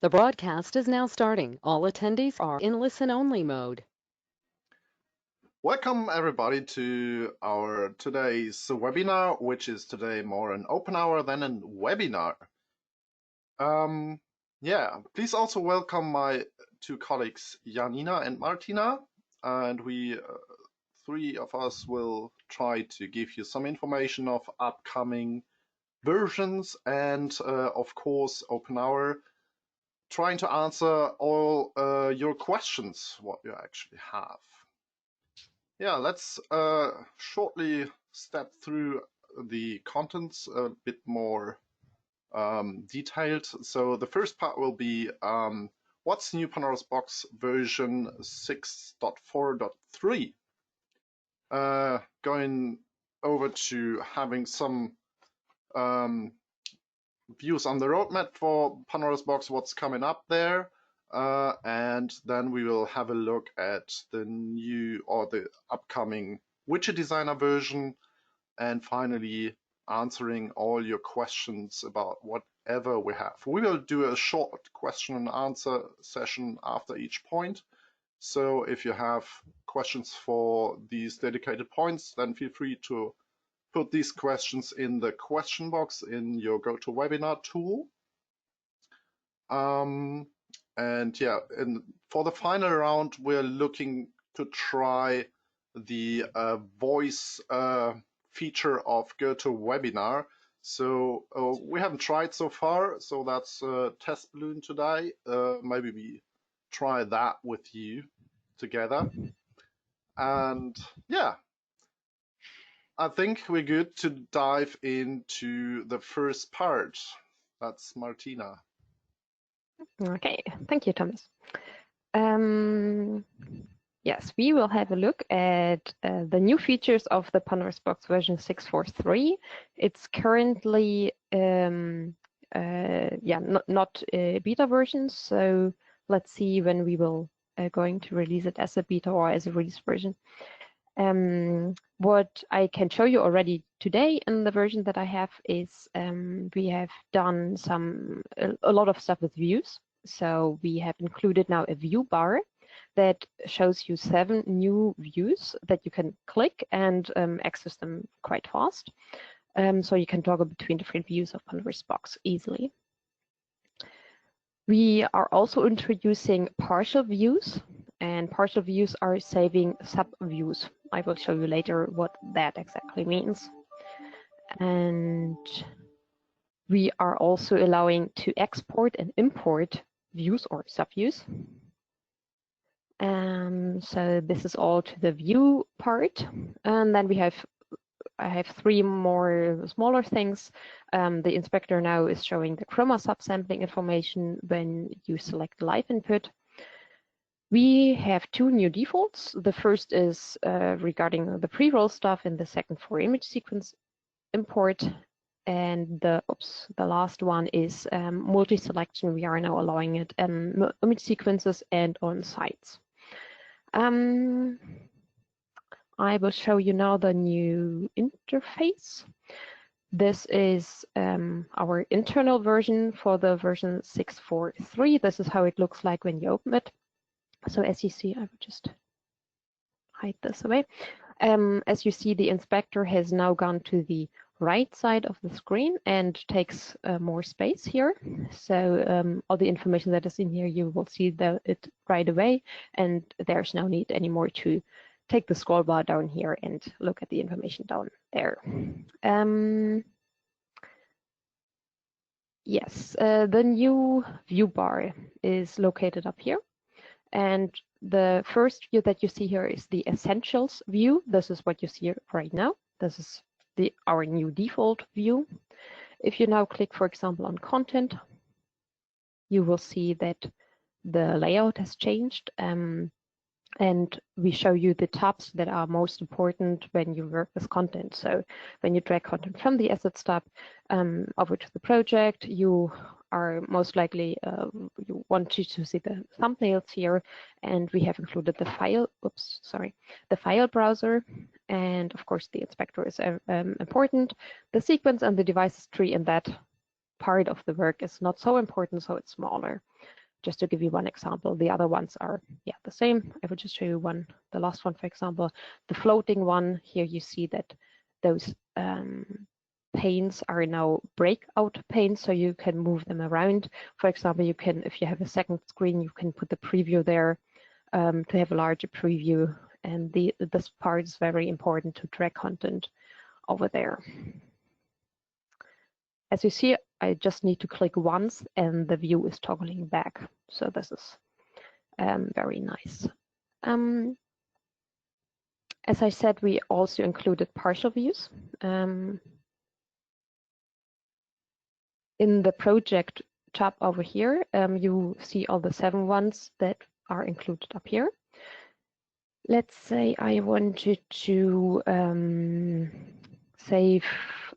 The broadcast is now starting. All attendees are in listen-only mode. Welcome everybody to our today's webinar, which is today more an open hour than a webinar. Please also welcome my two colleagues, Janina and Martina, and we three of us will try to give you some information of upcoming versions and of course open hour, trying to answer all your questions, what you actually have. Yeah, let's shortly step through the contents a bit more detailed. So the first part will be what's new Pandoras Box version 6.4.3. Going over to having some views on the roadmap for Pandoras Box, what's coming up there. And then we will have a look at the new or the upcoming widget designer version, and finally answering all your questions about whatever we have. We will do a short question and answer session after each point. So if you have questions for these dedicated points, then feel free to put these questions in the question box in your GoToWebinar tool. And yeah, and for the final round, we're looking to try the voice feature of GoToWebinar. So we haven't tried so far, so that's a test balloon today. Maybe we try that with you together. And yeah, I think we're good to dive into the first part. That's Martina. Okay, thank you, Thomas. Yes, we will have a look at the new features of the Pandoras Box version 6.4.3. It's currently not a beta version, so let's see when we will going to release it as a beta or as a release version. What I can show you already today in the version that I have is we have done a lot of stuff with views. So we have included now a view bar that shows you 7 new views that you can click and access them quite fast. So you can toggle between different views of Pandoras Box easily. We are also introducing partial views, and partial views are saving sub-views. I will show you later what that exactly means. And we are also allowing to export and import views or sub-views. So this is all to the view part. And then I have 3 more smaller things. The inspector now is showing the chroma subsampling information when you select live input. We have 2 new defaults. The first is regarding the pre-roll stuff, and the second for image sequence import. And the last one is multi-selection. We are now allowing it in image sequences and on sites. I will show you now the new interface. This is our internal version for the version 6.4.3. This is how it looks like when you open it. So as you see, I will just hide this away. As you see, the inspector has now gone to the right side of the screen and takes more space here. So all the information that is in here, you will see it right away, and there's no need anymore to take the scroll bar down here and look at the information down there. Yes, the new view bar is located up here. And the first view that you see here is the Essentials view. This is what you see right now. This is our new default view. If you now click, for example, on Content, you will see that the layout has changed. And we show you the tabs that are most important when you work with content. So when you drag content from the Assets tab over to the project, you are most likely, you want to see the thumbnails here, and we have included the file browser, and of course the inspector is important, the sequence and the devices tree, and that part of the work is not so important, so it's smaller. Just to give you one example, the other ones are the same. I will just show you one, the last one, for example, the floating one. Here you see that those panes are now breakout panes, so you can move them around. For example, you can, if you have a second screen, you can put the preview there to have a larger preview. And this part is very important to drag content over there. As you see, I just need to click once and the view is toggling back. So this is very nice. As I said, we also included partial views. In the project tab over here, you see all the 7 ones that are included up here. Let's say I wanted to save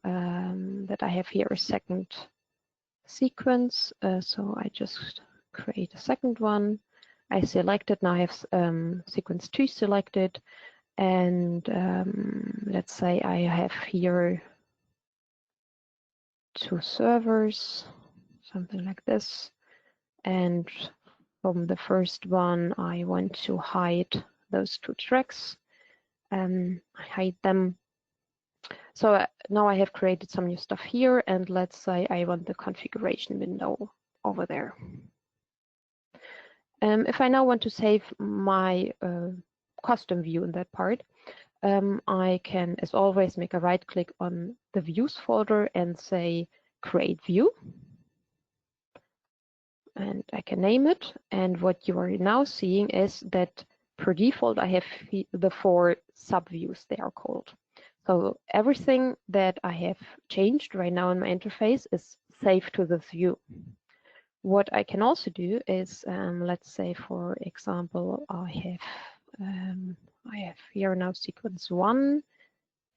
that I have here a second sequence. So I just create a second one. I select it. Now I have sequence 2 selected. And let's say I have here 2 servers, something like this. And from the first one, I want to hide those 2 tracks. I hide them. So now I have created some new stuff here, and let's say I want the configuration window over there. If I now want to save my custom view in that part, I can, as always, make a right click on the views folder and say create view. And I can name it. And what you are now seeing is that per default, I have the 4 subviews, they are called. So everything that I have changed right now in my interface is saved to this view. What I can also do is, let's say, for example, I have here now sequence 1,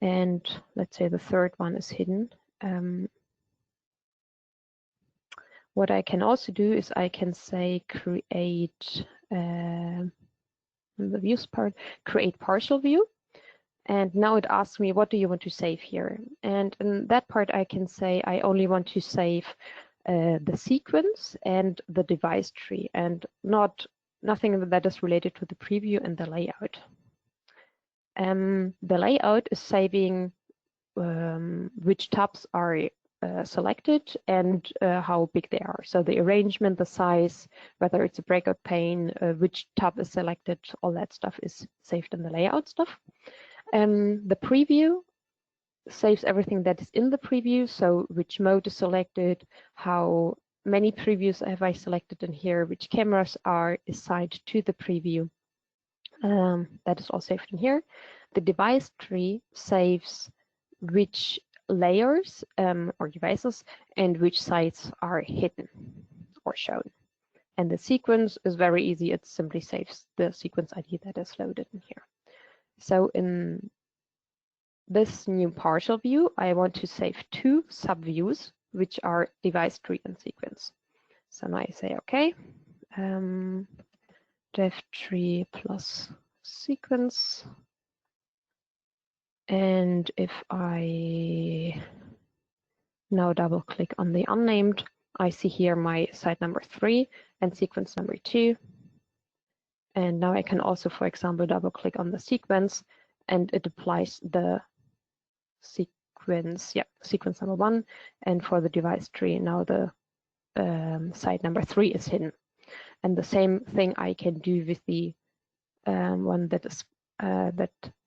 and let's say the third one is hidden. What I can also do is I can say create the views part, create partial view. And now it asks me, what do you want to save here? And in that part, I can say I only want to save the sequence and the device tree, and nothing that is related to the preview and the layout. The layout is saving which tabs are selected and how big they are. So the arrangement, the size, whether it's a breakout pane, which tab is selected, all that stuff is saved in the layout stuff. The preview saves everything that is in the preview, so which mode is selected, how many previews have I selected in here, which cameras are assigned to the preview. That is all saved in here. The device tree saves which layers or devices and which sites are hidden or shown. And the sequence is very easy. It simply saves the sequence ID that is loaded in here. So in this new partial view, I want to save 2 subviews, which are device tree and sequence. So now I say, okay, dev tree plus sequence. And if I now double click on the unnamed, I see here my site number 3 and sequence number 2. And now I can also, for example, double click on the sequence and it applies the sequence, sequence number 1. And for the device tree, now the site number 3 is hidden. And the same thing I can do with the one that is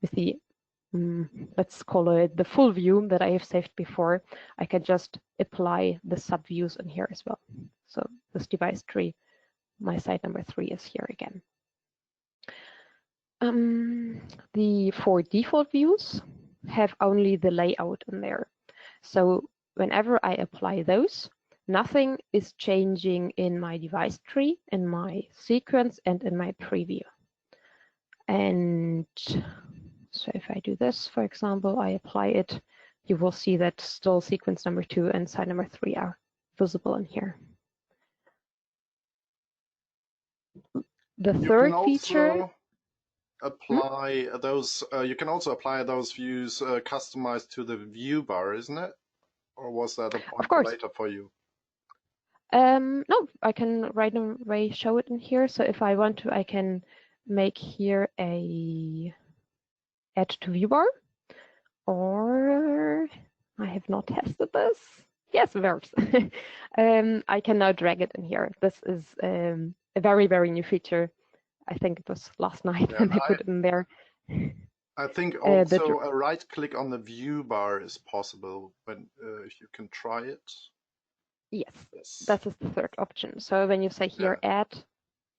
with the let's call it the full view that I have saved before. I can just apply the subviews in here as well. So this device tree, my site number 3 is here again. The 4 default views have only the layout in there. So whenever I apply those, nothing is changing in my device tree, in my sequence, and in my preview. And so if I do this, for example, I apply it, you will see that still sequence number 2 and site number 3 are visible in here. The third feature. Apply those. You can also apply those views customized to the view bar, isn't it? Or was that a point later for you? No, I can right away show it in here. So if I want to, I can make here a add to view bar, or I have not tested this. Yes, it works. I can now drag it in here. This is a very, very new feature. I think it was last night when I put it in there. I think also a right click on the view bar is possible when if you can try it. Yes, that is the third option. So when you say here add,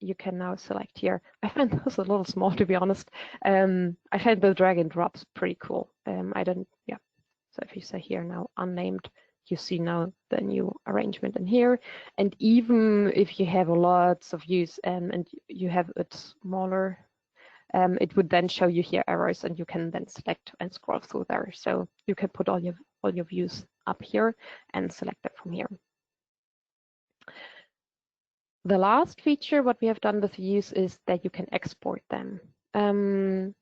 you can now select here. I find those a little small, to be honest. I find the drag and drops pretty cool. So if you say here now unnamed, you see now the new arrangement in here. And even if you have lots of views and you have it smaller, it would then show you here errors, and you can then select and scroll through there. So you can put all your views up here and select it from here. The last feature, what we have done with views, is that you can export them.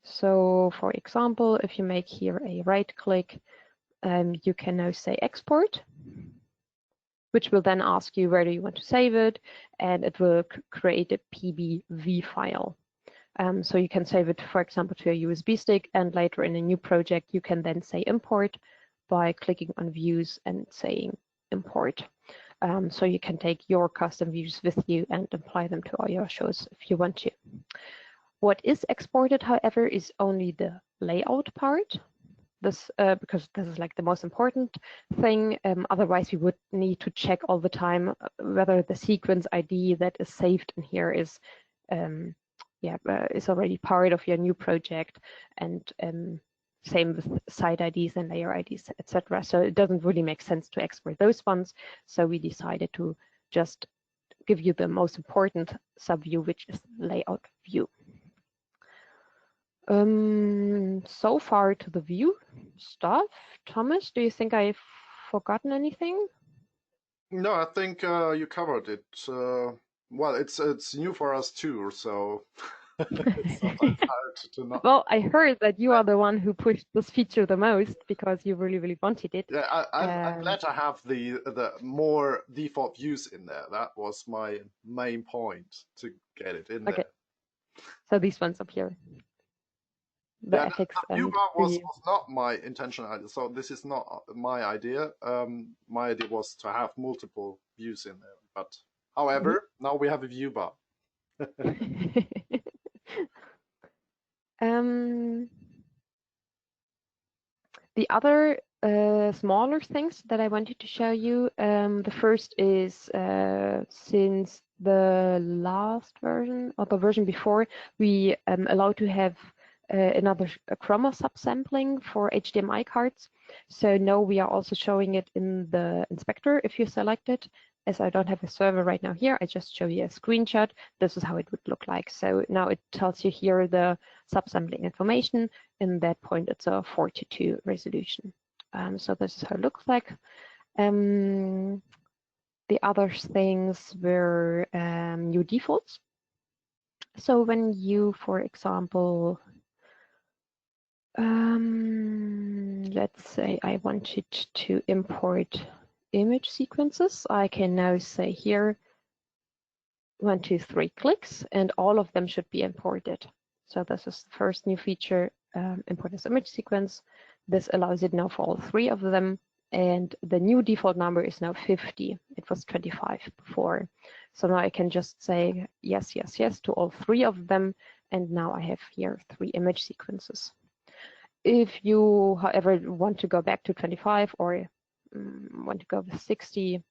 So for example, if you make here a right click, you can now say export, which will then ask you where do you want to save it, and it will create a PBV file. So you can save it, for example, to a USB stick, and later in a new project, you can then say import by clicking on views and saying import. So you can take your custom views with you and apply them to all your shows if you want to. What is exported, however, is only the layout part. This because this is like the most important thing. Otherwise, we would need to check all the time whether the sequence ID that is saved in here is already part of your new project, and same with site IDs and layer IDs, etc. So it doesn't really make sense to export those ones. So we decided to just give you the most important subview, which is layout view. So far to the view stuff. Thomas, do you think I've forgotten anything? No, I think you covered it. Well, it's new for us too, so it's sometimes hard to know. Well, I heard that you are the one who pushed this feature the most because you really, really wanted it. Yeah, I'm glad to have the more default views in there. That was my main point, to get it in there. So these ones up here. The view bar was not my intention idea, so this is not my idea. My idea was to have multiple views in there, but however, now we have a view bar. The other smaller things that I wanted to show you, the first is since the last version or the version before, we allow to have another chroma subsampling for HDMI cards. So now we are also showing it in the inspector if you select it. As I don't have a server right now here, I just show you a screenshot. This is how it would look like. So now it tells you here the subsampling information. In that point, it's a 4:2 resolution. So this is how it looks like. The other things were new defaults. So when you, for example, let's say I wanted to import image sequences, I can now say here 1, 2, 3 clicks, and all of them should be imported. So this is the first new feature, import this image sequence. This allows it now for all 3 of them, and the new default number is now 50. It was 25 before. So now I can just say yes, yes, yes to all 3 of them, and now I have here 3 image sequences. If you, however, want to go back to 25 or want to go with 60,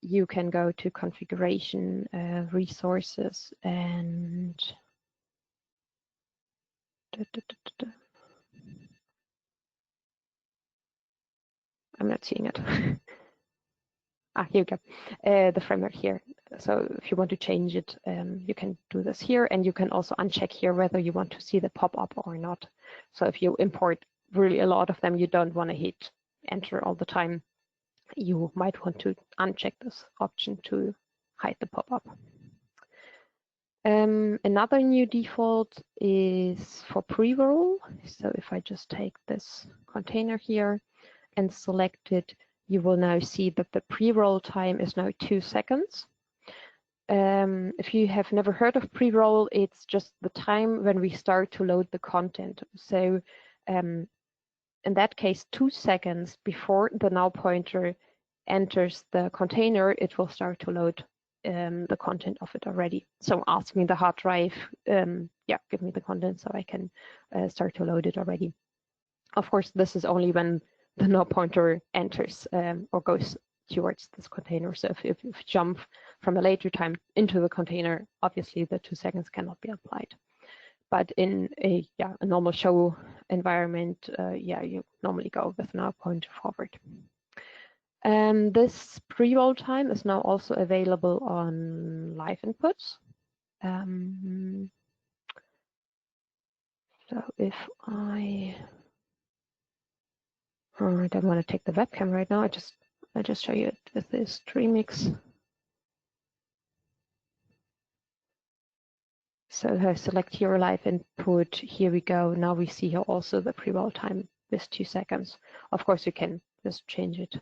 you can go to configuration, resources, and I'm not seeing it. Here we go. The framework here. So if you want to change it, you can do this here, and you can also uncheck here whether you want to see the pop-up or not. So if you import really a lot of them, you don't want to hit enter all the time. You might want to uncheck this option to hide the pop-up. Another new default is for pre-roll. So if I just take this container here and select it, you will now see that the pre-roll time is now 2 seconds. If you have never heard of pre-roll, it's just the time when we start to load the content. So in that case, 2 seconds before the now pointer enters the container, it will start to load the content of it already. So asking the hard drive, yeah, give me the content so I can start to load it already. Of course, this is only when the now pointer enters or goes towards this container. So if you jump from a later time into the container, obviously the 2 seconds cannot be applied. But in a normal show environment, you normally go with now pointer forward. This pre-roll time is now also available on live inputs. So if I don't want to take the webcam right now, I just show you it with this Streamix. So if I select here live input, here we go. Now we see here also the pre-roll time with 2 seconds. Of course, you can just change it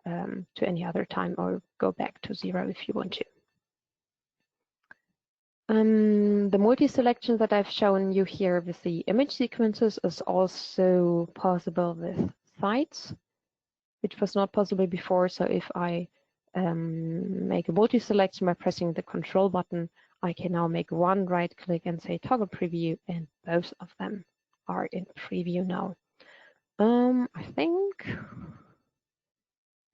to any other time or go back to 0 if you want to. The multi-selection that I've shown you here with the image sequences is also possible with sites, which was not possible before. So if I make a multi-selection by pressing the control button, I can now make one right click and say toggle preview, and both of them are in preview now. I think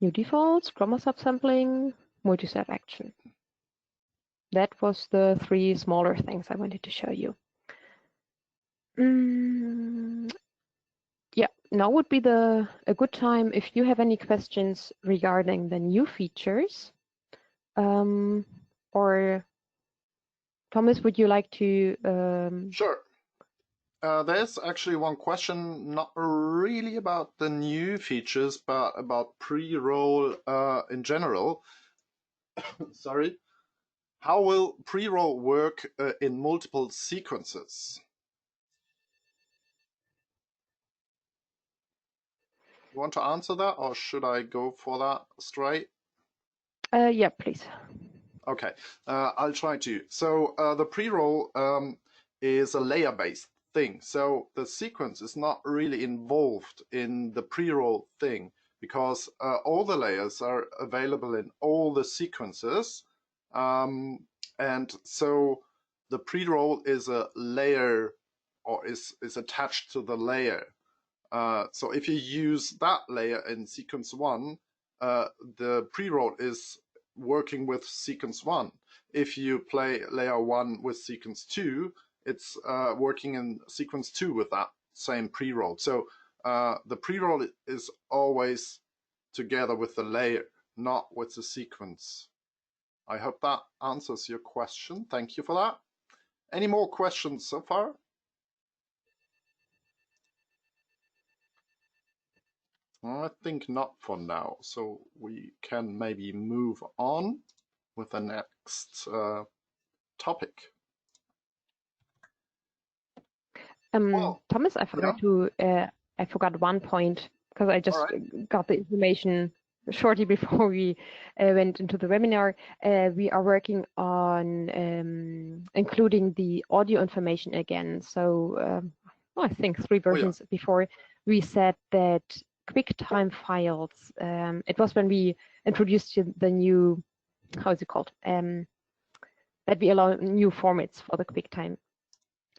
new defaults, chroma subsampling, multi-set action. That was the 3 smaller things I wanted to show you. Yeah, now would be a good time if you have any questions regarding the new features. Or Thomas, would you like to? Sure. There's actually one question, not really about the new features, but about pre-roll in general. Sorry. How will pre-roll work in multiple sequences? You want to answer that, or should I go for that straight? Yeah, please. Okay, I'll try to. So the pre-roll is a layer-based thing. So the sequence is not really involved in the pre-roll thing because all the layers are available in all the sequences. And so the pre-roll is a layer, or is attached to the layer. So if you use that layer in sequence 1, the pre-roll is working with sequence 1. If you play layer 1 with sequence 2, it's working in sequence 2 with that same pre-roll. So the pre-roll is always together with the layer, not with the sequence. I hope that answers your question. Thank you for that. Any more questions so far? I think not for now, so we can maybe move on with the next topic. Thomas, I forgot to. I forgot one point because I just got the information shortly before we went into the webinar. We are working on including the audio information again. So I think 3 versions before we said that QuickTime files. It was when we introduced the new, how is it called? That we allow new formats for the QuickTime.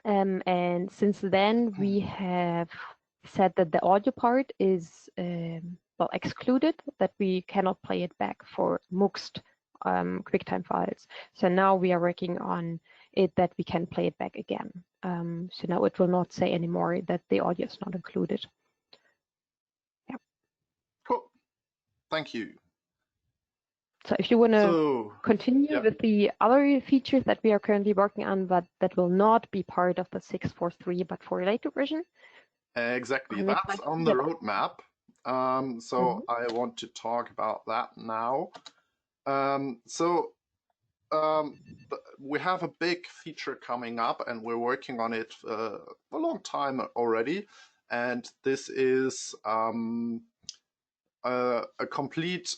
And since then, we have said that the audio part is well excluded, that we cannot play it back for MUXed QuickTime files. So now we are working on it that we can play it back again. So now it will not say anymore that the audio is not included. Yeah. Cool. Thank you. So if you want to continue with the other features that we are currently working on, but that will not be part of the 6.4.3, but for a later version. Exactly, that's on the roadmap. So I want to talk about that now. We have a big feature coming up, and we're working on it a long time already. And this is a complete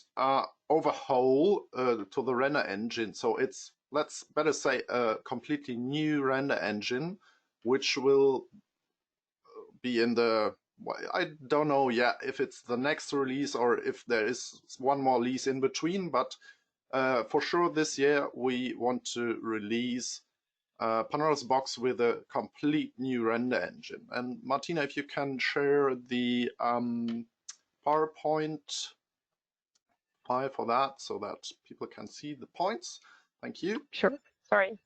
overhaul to the render engine. So it's, let's better say, a completely new render engine, which will be in the, I don't know yet if it's the next release or if there is one more release in between, but for sure this year we want to release Pandoras Box with a complete new render engine. And Martina, if you can share the PowerPoint file for that so that people can see the points. Thank you. Sure. Sorry.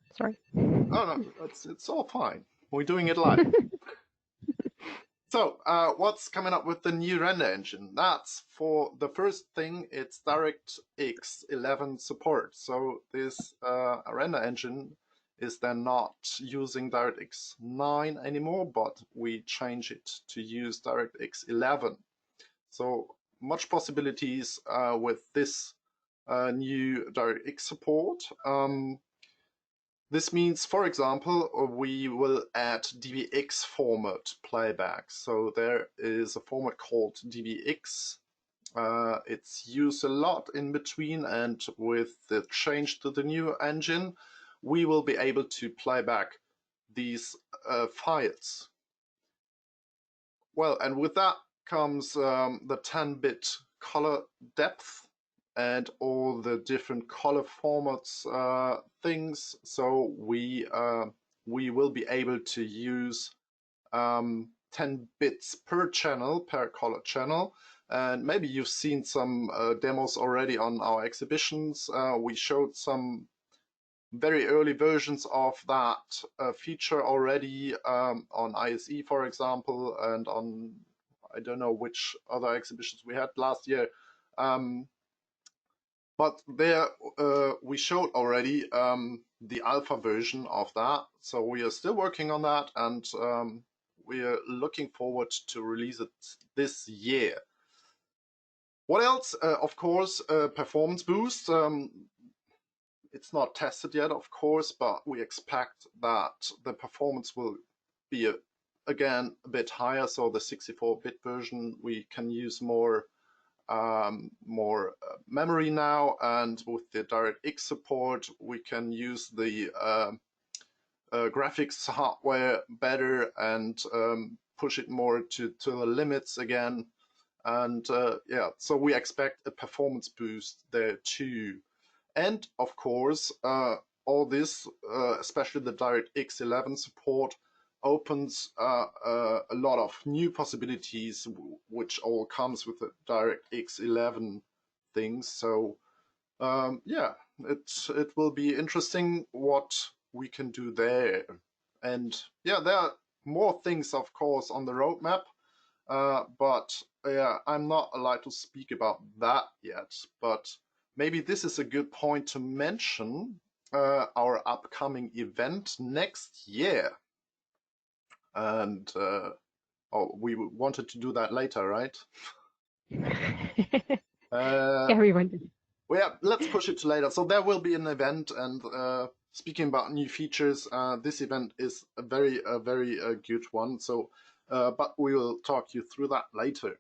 Oh, no, it's all fine. We're doing it live. So what's coming up with the new render engine? That's, for the first thing, it's DirectX 11 support. So this render engine is then not using DirectX 9 anymore, but we change it to use DirectX 11. So much possibilities with this new DirectX support. This means, for example, we will add DBX format playback. So there is a format called DBX. It's used a lot in between, and with the change to the new engine, we will be able to play back these files. Well, and with that comes the 10-bit color depth and all the different color formats things. So we will be able to use 10 bits per channel, per color channel. And maybe you've seen some demos already on our exhibitions. We showed some very early versions of that feature already on ISE, for example, and on, I don't know which other exhibitions we had last year. But there we showed already the alpha version of that. So we are still working on that, and we are looking forward to release it this year. What else? Of course, performance boost. It's not tested yet, of course, but we expect that the performance will be again a bit higher. So the 64-bit version, we can use more memory now, and with the DirectX support, we can use the graphics hardware better and push it more to the limits again. And yeah, so we expect a performance boost there too. And of course, all this, especially the DirectX 11 support, opens a lot of new possibilities, which all comes with the DirectX 11 things. So yeah, it will be interesting what we can do there. And yeah, there are more things, of course, on the roadmap, but yeah, I'm not allowed to speak about that yet. But maybe this is a good point to mention our upcoming event next year. And oh, we wanted to do that later, right? Everyone did. Well, yeah, let's push it to later. So there will be an event, and speaking about new features, this event is a very good one. So, but we will talk you through that later.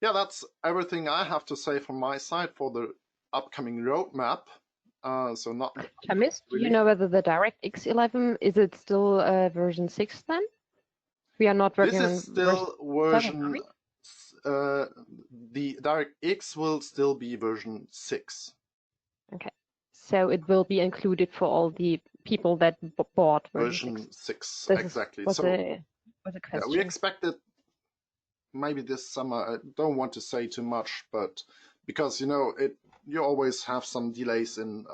Yeah, that's everything I have to say from my side for the upcoming roadmap. So not. Chamis, do you know whether the DirectX 11 is it still version 6 then? We are not working on. This is still version. The DirectX will still be version 6. Okay, so it will be included for all the people that bought version 6. Exactly. Was so a question. Yeah, we expected maybe this summer. I don't want to say too much, but because you always have some delays in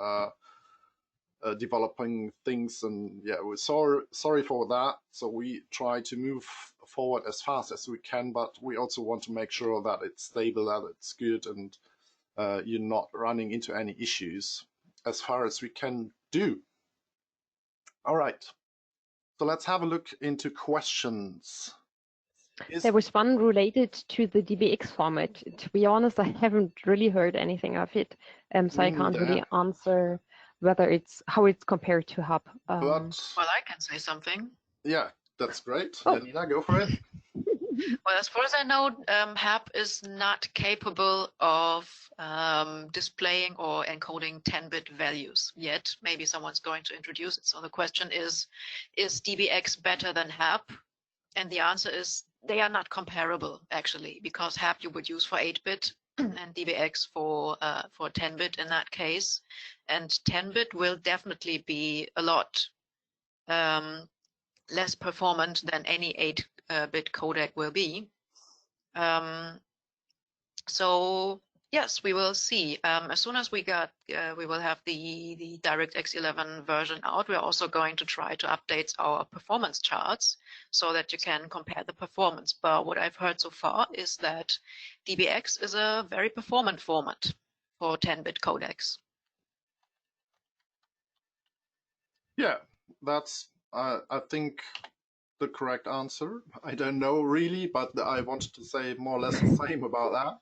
developing things, and yeah, we're sorry for that. So we try to move forward as fast as we can, but we also want to make sure that it's stable, that it's good, and you're not running into any issues as far as we can do. All right, so let's have a look into questions. There was one related to the DBX format. To be honest, I haven't really heard anything of it, so I can't really answer whether how it's compared to Hub. Well, I can say something. Yeah, that's great. Janina, go for it. Well, as far as I know, HAP is not capable of displaying or encoding 10-bit values yet. Maybe someone's going to introduce it. So the question is DBX better than HAP? And the answer is they are not comparable, actually, because HAP you would use for 8-bit and DBX for 10-bit in that case. And 10-bit will definitely be a lot less performant than any 8-bit codec will be. So yes, we will see. As soon as we will have the DirectX 11 version out. We're also going to try to update our performance charts so that you can compare the performance. But what I've heard so far is that DBX is a very performant format for 10-bit codecs. Yeah, that's I think the correct answer. I don't know really, but I wanted to say more or less the same about that.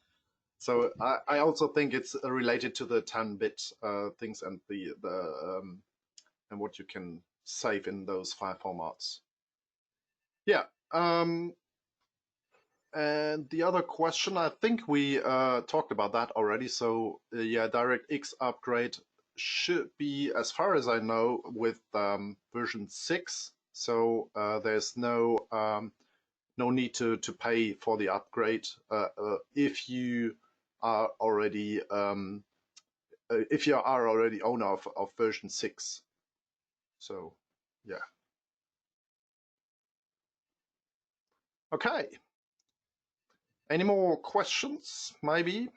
So I also think it's related to the 10-bit things and the and what you can save in those file formats. Yeah. And the other question, I think we talked about that already. So yeah, DirectX upgrade should be, as far as I know, with version 6. So there's no need to pay for the upgrade if you are already owner of version 6. So yeah. Okay. Any more questions, maybe?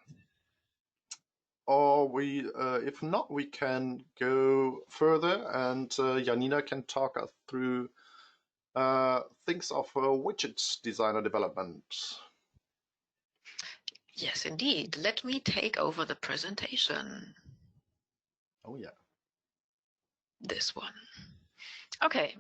Or we, if not, we can go further, and Janina can talk us through things of widget designer development. Yes, indeed. Let me take over the presentation. Oh yeah. This one. Okay,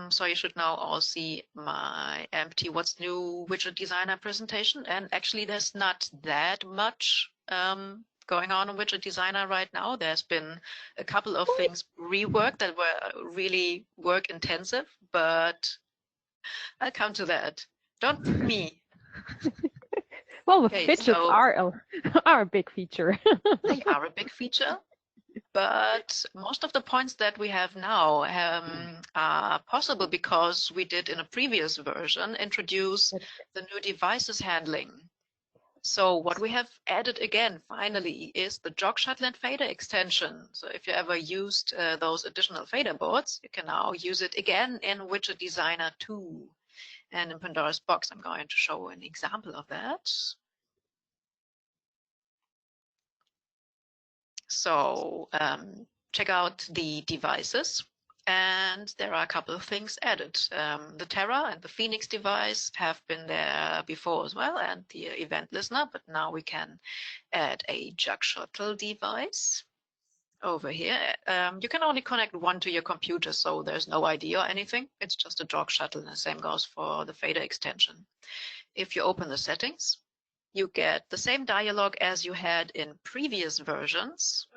so you should now all see my empty What's New Widget Designer presentation. And actually, there's not that much going on in Widget Designer right now. There's been a couple of things reworked that were really work intensive, but I'll come to that. Don't me. Well, the Okay, fidgets so are a big feature. they are a big feature. But most of the points that we have now are possible because we did in a previous version introduce the new devices handling. So what we have added again, finally, is the jog shuttle and fader extension. So if you ever used those additional fader boards, you can now use it again in Widget Designer 2. And in Pandoras Box, I'm going to show an example of that. So check out the devices, and there are a couple of things added. The Terra and the Phoenix device have been there before as well, and the event listener, but now we can add a jug shuttle device over here. You can only connect one to your computer, so there's no ID or anything. It's just a jog shuttle, and the same goes for the fader extension. If you open the settings, you get the same dialog as you had in previous versions,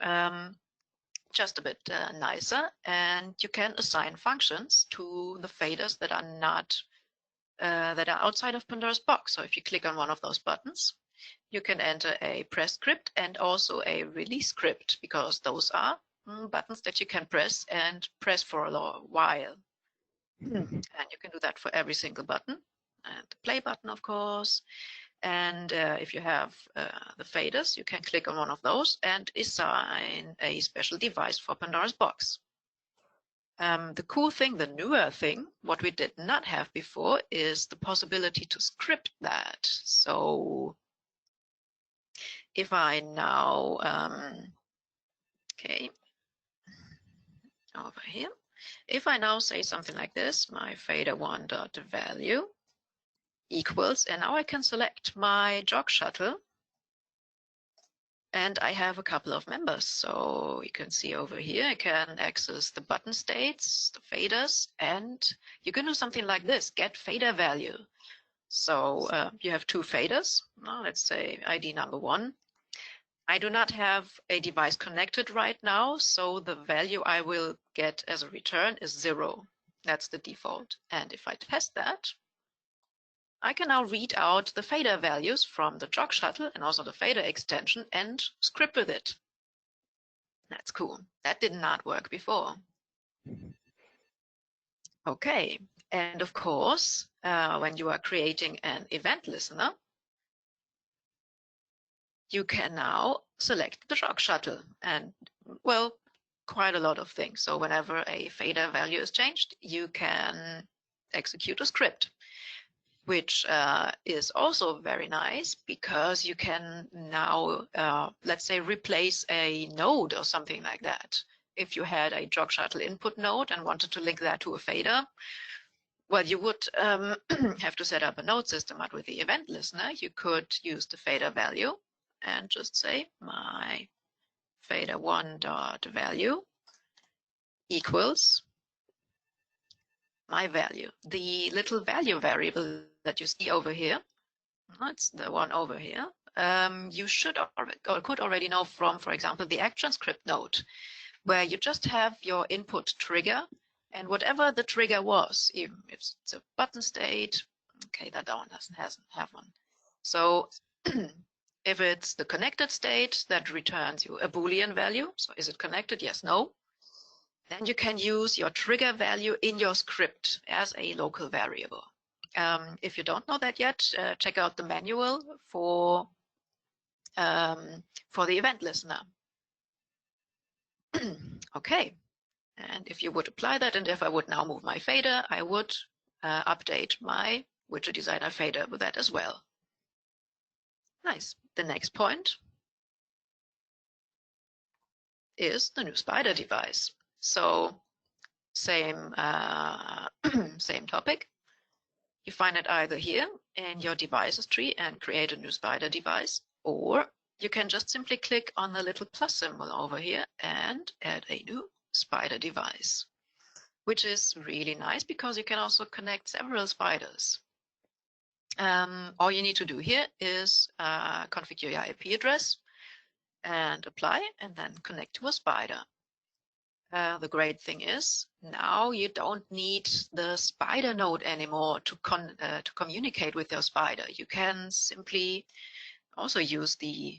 just a bit nicer, and you can assign functions to the faders that are not that are outside of Pandoras Box. So if you click on one of those buttons, you can enter a press script and also a release script, because those are buttons that you can press and press for a while. And you can do that for every single button, and the play button, of course. And if you have the faders, you can click on one of those and assign a special device for Pandoras Box. The cool thing, the newer thing, what we did not have before, is the possibility to script that. So if I now, okay, over here, if I now say something like this, my fader1.value equals, and now I can select my jog shuttle, and I have a couple of members. So you can see over here, I can access the button states, the faders, and you can do something like this, get fader value. So you have two faders. Now let's say ID number 1. I do not have a device connected right now, so the value I will get as a return is 0. That's the default. And if I test that, I can now read out the fader values from the jog shuttle and also the fader extension and script with it. That's cool. That did not work before. Okay, and of course, when you are creating an event listener, you can now select the jog shuttle and, well, quite a lot of things. So whenever a fader value is changed, you can execute a script, which is also very nice because you can now, let's say, replace a node or something like that. If you had a jog shuttle input node and wanted to link that to a fader, well, you would have to set up a node system, but with the event listener, you could use the fader value and just say my fader1.value equals my value. The little value variable that you see over here, that's the one over here, you should or could already know from, for example, the action script node, where you just have your input trigger and whatever the trigger was, even if it's a button state, okay, that one hasn't have one. So if it's the connected state, that returns you a Boolean value. So is it connected? Yes, no. Then you can use your trigger value in your script as a local variable. If you don't know that yet, check out the manual for the event listener. Okay, and if you would apply that, and if I would now move my fader, I would update my widget designer fader with that as well. Nice. The next point is the new spider device. So same same topic. You find it either here in your devices tree and create a new spider device, or you can just simply click on the little plus symbol over here and add a new spider device, which is really nice because you can also connect several spiders. All you need to do here is configure your IP address and apply, and then connect to a spider. The great thing is now you don't need the spider node anymore to communicate with your spider. You can simply also use the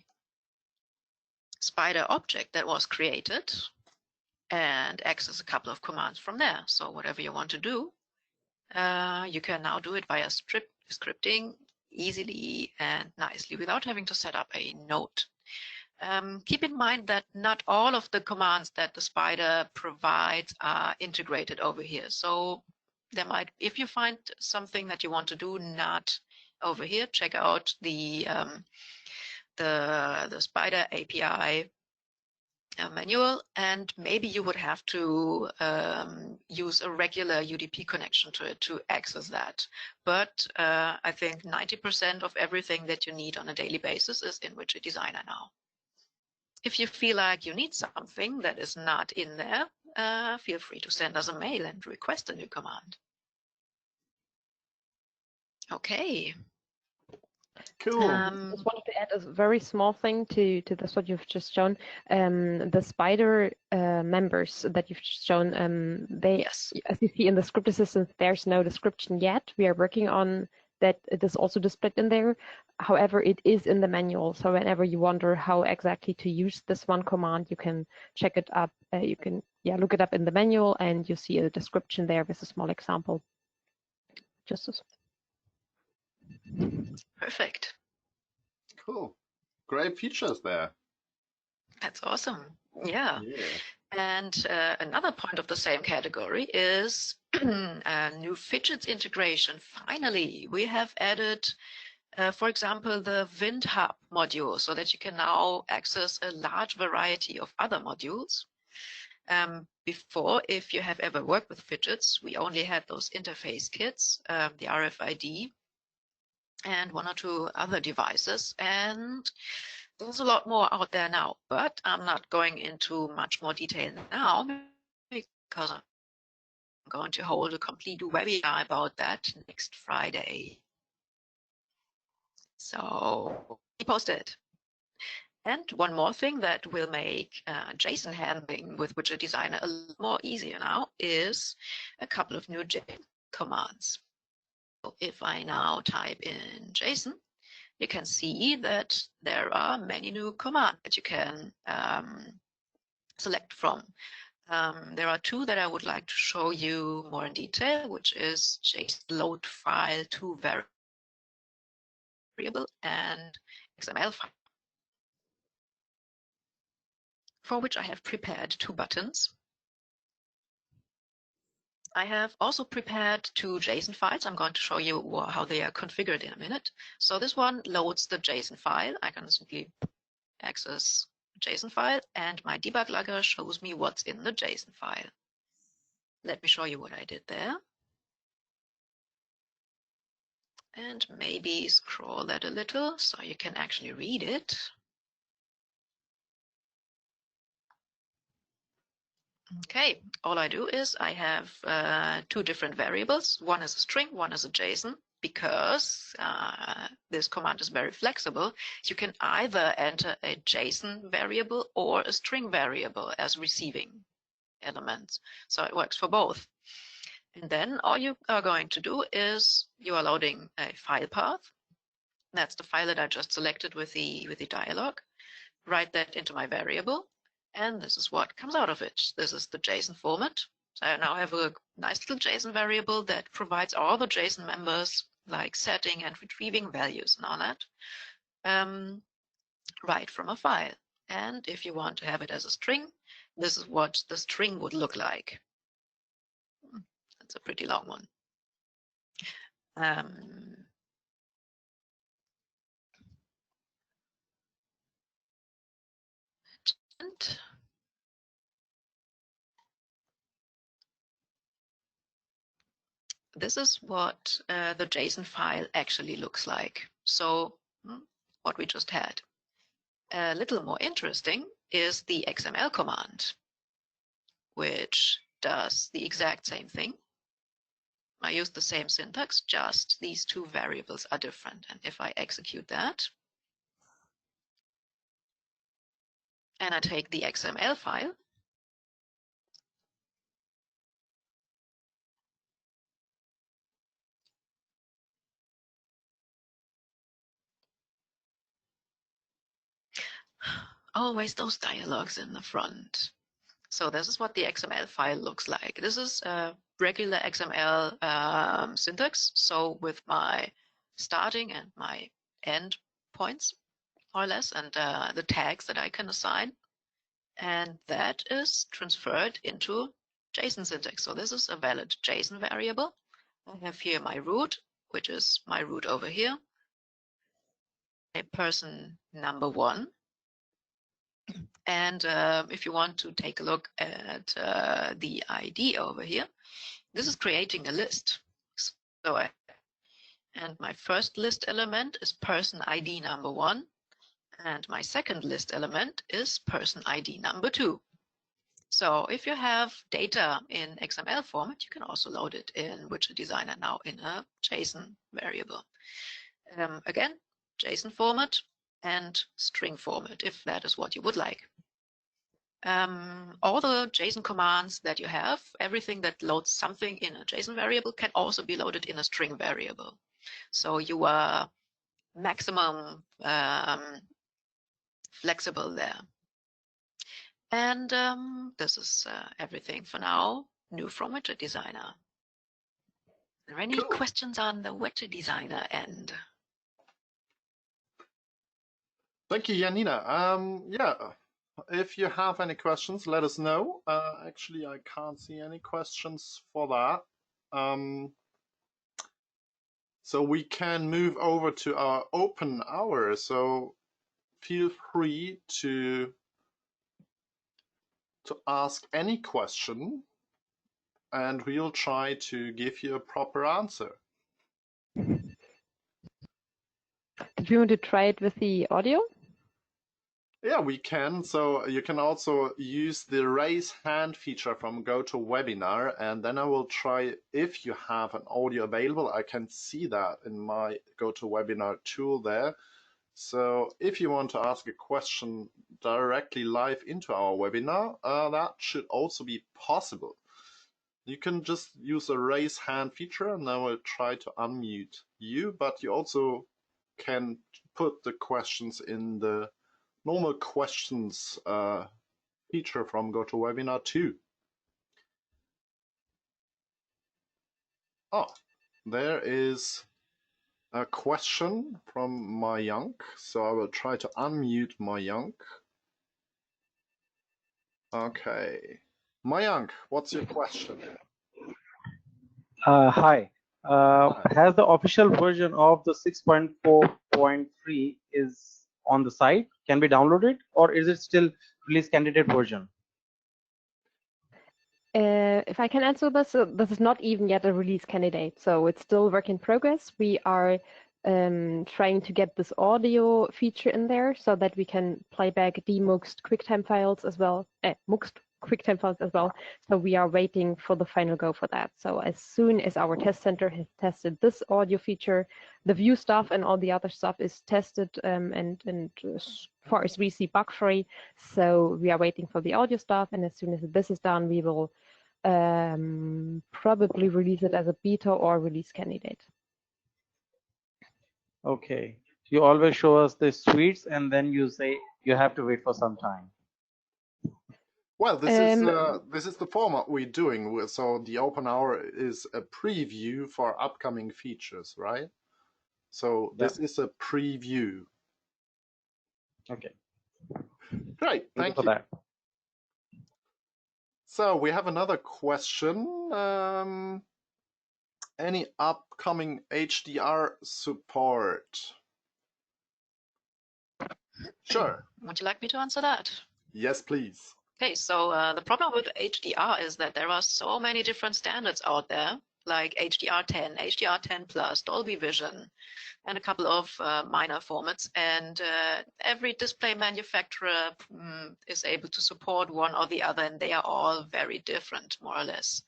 spider object that was created and access a couple of commands from there. So whatever you want to do, you can now do it via scripting easily and nicely without having to set up a node. Keep in mind that not all of the commands that the spider provides are integrated over here. So there might, if you find something that you want to do not over here, check out the spider API manual, and maybe you would have to use a regular UDP connection to it to access that. But I think 90% of everything that you need on a daily basis is in Widget Designer now. If you feel like you need something that is not in there, feel free to send us a mail and request a new command. Okay. Cool. I just wanted to add a very small thing to this what you've just shown. The spider members that you've just shown, they, Yes. as you see in the script assistant, there's no description yet. We are working on that. It is also displayed in there. However, it is in the manual. So whenever you wonder how exactly to use this one command, you can check it up. You can look it up in the manual, and you see a description there with a small example. Just as. Perfect. Cool. Great features there. That's awesome. Yeah. And another point of the same category is new Fidgets integration. Finally, we have added, for example, the Wind Hub module so that you can now access a large variety of other modules. Before, if you have ever worked with Fidgets, we only had those interface kits, the RFID, and one or two other devices. And there's a lot more out there now, but I'm not going into much more detail now because I'm going to hold a complete webinar about that next Friday. So be posted. And one more thing that will make JSON handling with Widget Designer a little more easier now is a couple of new JSON commands. if I now type in JSON, you can see that there are many new commands that you can select from. There are two that I would like to show you more in detail, which is JSON load file to variable and XML file, for which I have prepared two buttons. I have also prepared two JSON files. I'm going to show you how they are configured in a minute. So this one loads the JSON file. I can simply access JSON file, and my debug logger shows me what's in the JSON file. Let me show you what I did there. And maybe scroll that a little so you can actually read it. Okay, all I do is I have two different variables. One is a string, one is a JSON. Because this command is very flexible, you can either enter a JSON variable or a string variable as receiving elements. So it works for both. And then all you are going to do is you are loading a file path. That's the file that I just selected with the dialog. Write that into my variable, and this is what comes out of it. This is the JSON format. So I now have a nice little JSON variable that provides all the JSON members, like setting and retrieving values and all that, right from a file. And if you want to have it as a string, this is what the string would look like. That's a pretty long one. And this is what the JSON file actually looks like. So what we just had. A little more interesting is the XML command, which does the exact same thing. I use the same syntax, just these two variables are different. And if I execute that, and I take the XML file, always those dialogues in the front. So this is what the XML file looks like. This is a regular XML syntax. So with my starting and my end points, more or less, and the tags that I can assign. And that is transferred into JSON syntax. So this is a valid JSON variable. I have here my root, which is my root over here, a person number 1. And if you want to take a look at the ID over here, this is creating a list. And my first list element is person ID number 1. And my second list element is person ID number 2. So if you have data in XML format, you can also load it in Widget Designer now in a JSON variable. Again, JSON format and string format, if that is what you would like. All the JSON commands that you have, everything that loads something in a JSON variable can also be loaded in a string variable. So you are maximum flexible there. And this is everything for now, new from Widget Designer. Are there any questions on the Widget Designer end? Thank you, Janina. Yeah, if you have any questions, let us know. Actually, I can't see any questions for that. So we can move over to our open hour. So feel free to ask any question, and we'll try to give you a proper answer. Did you want to try it with the audio? Yeah, we can. So you can also use the raise hand feature from GoToWebinar, and then I will try, if you have an audio available, I can see that in my GoToWebinar tool there. So if you want to ask a question directly live into our webinar, that should also be possible. You can just use a raise hand feature and I will try to unmute you, but you also can put the questions in the normal questions feature from GoToWebinar too. Oh, there is a question from Mayank, so I will try to unmute Mayank. Okay. Mayank, what's your question? Hi. Has the official version of the 6.4.3 is on the site? Can be downloaded, or is it still release candidate version? If I can answer this, this is not even yet a release candidate, so it's still work in progress. We are trying to get this audio feature in there so that we can play back demuxed QuickTime files as well, muxed QuickTime files as well. So we are waiting for the final go for that. So as soon as our test center has tested this audio feature, the view stuff and all the other stuff is tested and as far as we see bug-free. So we are waiting for the audio stuff, and as soon as this is done, we will probably release it as a beta or release candidate. Okay. You always show us the suites and then you say you have to wait for some time. Well, this is the format we're doing. So the open hour is a preview for upcoming features, right? So this is a preview. Okay. Great, thank you. For that. So we have another question. Any upcoming HDR support? Sure. Would you like me to answer that? Yes, please. Okay, so the problem with HDR is that there are so many different standards out there, like HDR10, HDR10 Plus, Dolby Vision, and a couple of minor formats. And every display manufacturer is able to support one or the other, and they are all very different, more or less.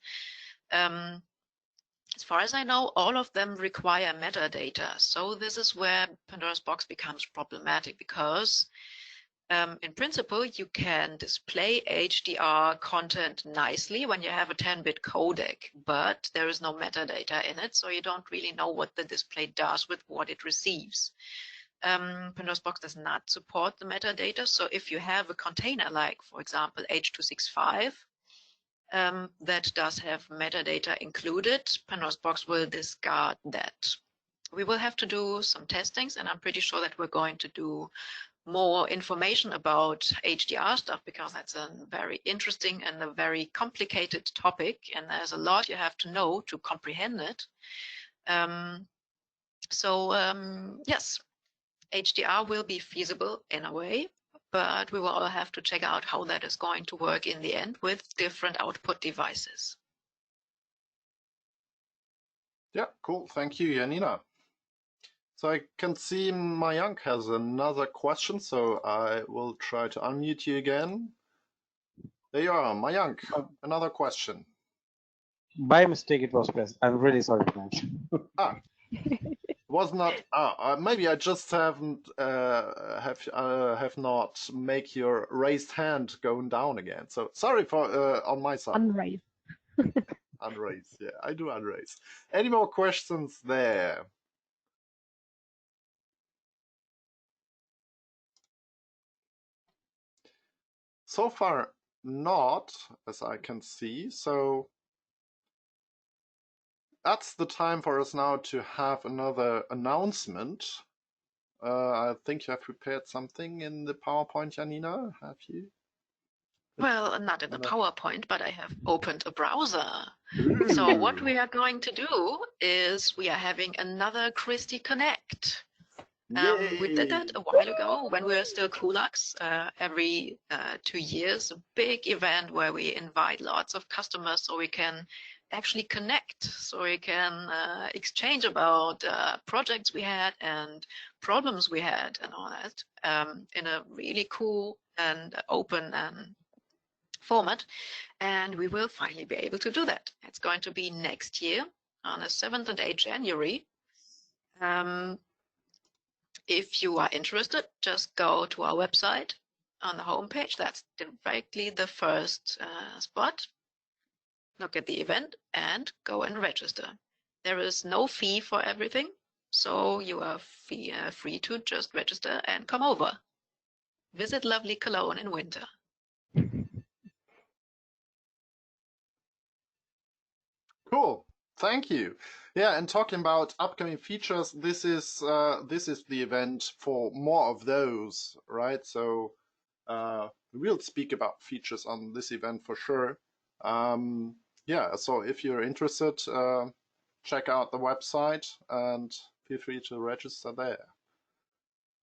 As far as I know, all of them require metadata. So this is where Pandora's Box becomes problematic, because in principle, you can display HDR content nicely when you have a 10-bit codec, but there is no metadata in it, so you don't really know what the display does with what it receives. Pandora's Box does not support the metadata, so if you have a container like, for example, H.265, that does have metadata included, Pandora's Box will discard that. We will have to do some testings, and I'm pretty sure that we're going to do more information about HDR stuff, because that's a very interesting and a very complicated topic, and there's a lot you have to know to comprehend it. Yes, HDR will be feasible in a way, but we will all have to check out how that is going to work in the end with different output devices. Yeah, cool. Thank you, Janina. So I can see Mayank has another question, so I will try to unmute you again. There you are, Mayank, another question. By mistake, it was pressed. I'm really sorry, guys. Was not. Maybe I just haven't have not make your raised hand going down again. So sorry for on my side. Unraised. Unraised. Yeah, I do unraised. Any more questions there? So far, not, as I can see. So that's the time for us now to have another announcement. I think you have prepared something in the PowerPoint, Janina, have you? Well, not in the PowerPoint, but I have opened a browser. So what we are going to do is we are having another Christy Connect. We did that a while ago when we were still Kulaks, every 2 years, a big event where we invite lots of customers so we can actually connect, so we can exchange about projects we had and problems we had and all that in a really cool and open format. And we will finally be able to do that. It's going to be next year on the 7th and 8th January. If you are interested, just go to our website on the homepage. That's directly the first spot. look at the event, and go and register. There is no fee for everything, so you are free to just register and come over. Visit lovely Cologne in winter. Cool. Thank you. Yeah, and talking about upcoming features, this is the event for more of those, right? So we'll speak about features on this event for sure. Yeah, so if you're interested, check out the website and feel free to register there.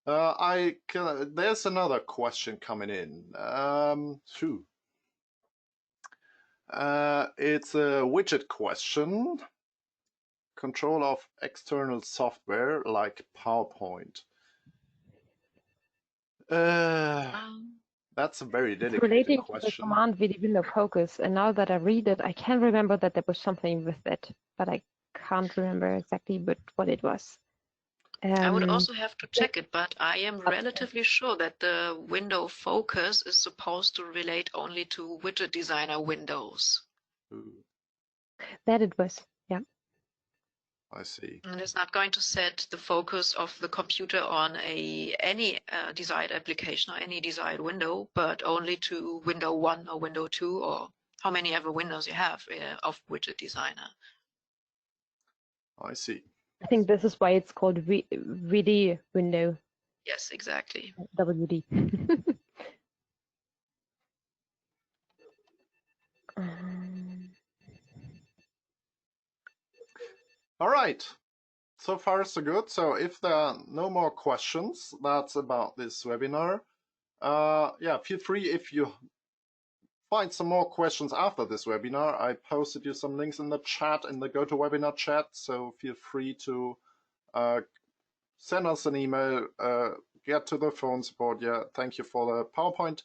There's another question coming in. It's a widget question. Control of external software like PowerPoint. That's a very dedicated Relating question. to the command window focus, and now that I read it, I can remember that there was something with it, but I can't remember exactly what it was. I would also have to check it, but I am relatively sure that the window focus is supposed to relate only to widget designer windows. Ooh, That it was, yeah. I see. And it's not going to set the focus of the computer on any desired application or any desired window, but only to window 1 or window 2 or how many ever windows you have of widget designer. I see. I think this is why it's called WD window. Yes, exactly. WD. All right. So far, so good. So if there are no more questions, that's about this webinar. Yeah, feel free if you find some more questions after this webinar. I posted you some links in the chat, in the GoToWebinar chat, so feel free to send us an email, get to the phone support. Yeah, thank you for the PowerPoint.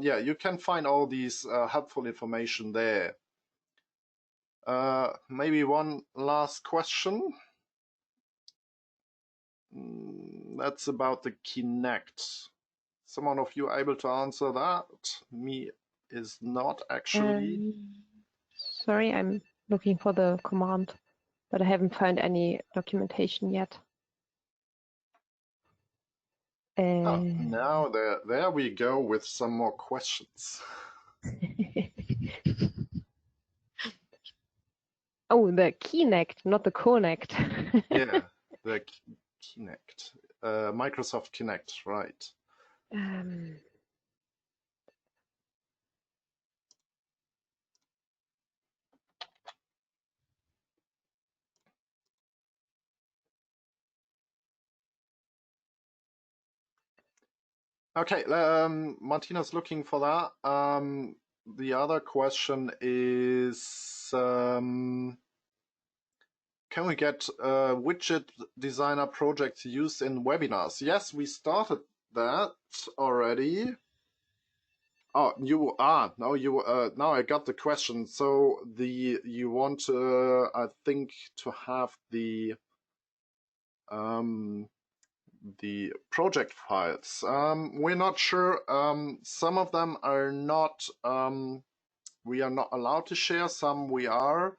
Yeah, you can find all these helpful information there. Maybe one last question. That's about the Connect. Someone of you able to answer that? Me is not actually. Sorry, I'm looking for the command, but I haven't found any documentation yet. Now there we go with some more questions. Oh, the Connect, not the Connect. Yeah, the Connect, Microsoft Connect, right? Okay, Martina's looking for that. The other question is, can we get widget designer projects used in webinars? Yes, we started that already. Oh, now I got the question. So you want I think to have the project files. We're not sure. Some of them are not. We are not allowed to share. Some we are.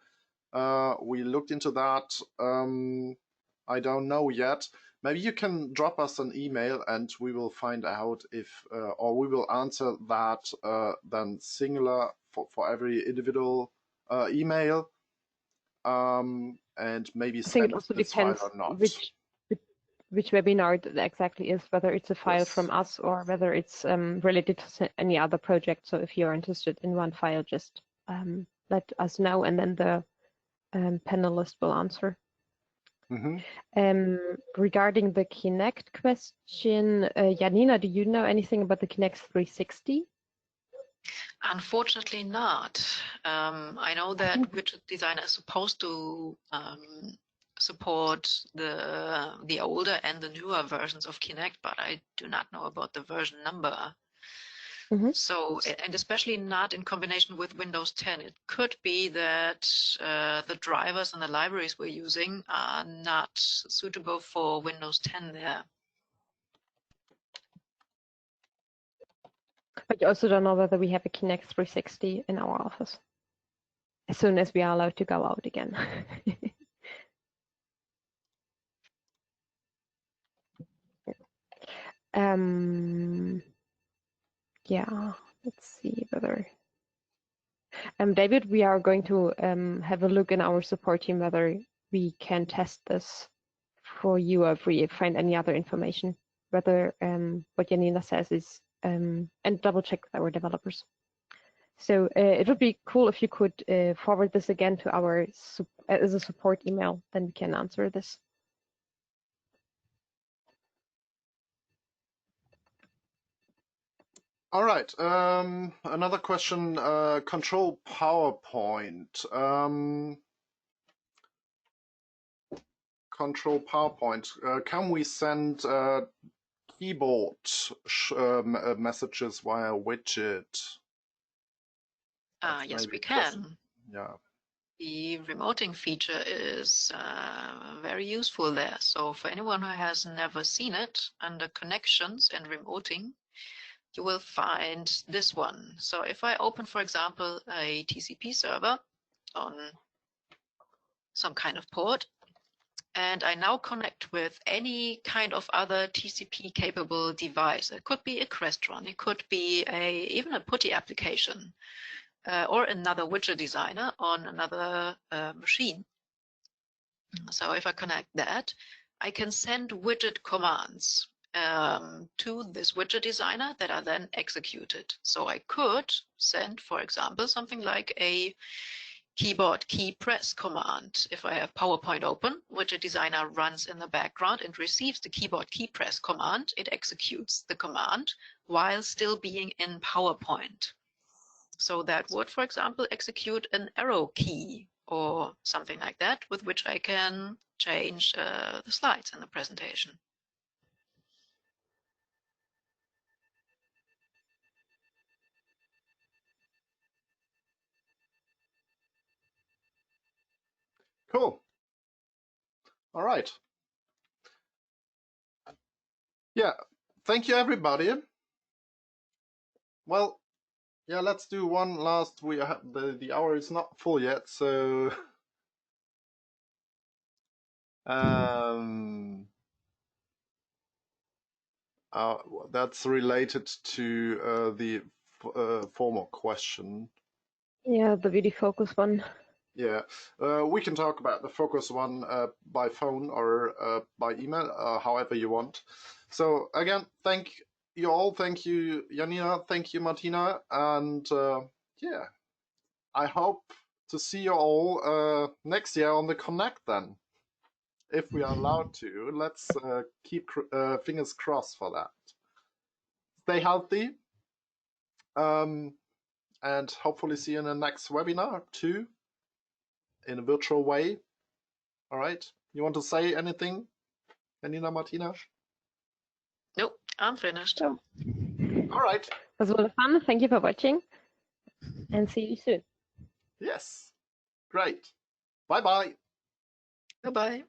We looked into that. I don't know yet. Maybe you can drop us an email and we will find out if, or we will answer that then singular for every individual email, and maybe send us this file or not. Which webinar it exactly is, whether it's a file from us or whether it's related to any other project. So if you're interested in one file, just let us know, and then the panelist will answer. Regarding the Connect question, Janina, do you know anything about the Connect 360? Unfortunately not. I know that widget designer is supposed to support the older and the newer versions of Connect, but I do not know about the version number. So, and especially not in combination with Windows 10. It could be that the drivers and the libraries we're using are not suitable for Windows 10 there. But you also don't know whether we have a Connect 360 in our office. as soon as we are allowed to go out again. Yeah, let's see whether. David, we are going to have a look in our support team whether we can test this for you, or if we find any other information, whether what Janina says is, and double check with our developers. So it would be cool if you could forward this again to our as a support email, then we can answer this. All right. Another question. Control PowerPoint. Control PowerPoint. Can we send keyboard messages via widget? Yes, we can. Yeah. The remoting feature is very useful there. So for anyone who has never seen it, under connections and remoting, you will find this one. So if I open, for example, a TCP server on some kind of port, and I now connect with any kind of other TCP capable device. It could be a Crestron, it could be even a PuTTY application, or another widget designer on another machine. So if I connect that, I can send widget commands to this widget designer that are then executed. So I could send, for example, something like a keyboard key press command. If I have PowerPoint open, widget designer runs in the background and receives the keyboard key press command. It executes the command while still being in PowerPoint. So that would, for example, execute an arrow key or something like that, with which I can change the slides in the presentation. Cool. All right. Yeah. Thank you, everybody. Well, yeah, let's do one last. We have the hour is not full yet, so that's related to the former question. Yeah, the video focus one. Yeah, we can talk about the focus one by phone or by email, however you want. So again, thank you all. Thank you, Janina. Thank you, Martina. And yeah, I hope to see you all next year on the Connect then, if we are allowed to. Let's keep fingers crossed for that. Stay healthy. And hopefully see you in the next webinar too, in a virtual way. All right. You want to say anything, Janina, Martina? Nope, I'm finished. So, all right. it was a lot of fun. Thank you for watching, and see you soon. Yes. Great. Bye-bye. Goodbye.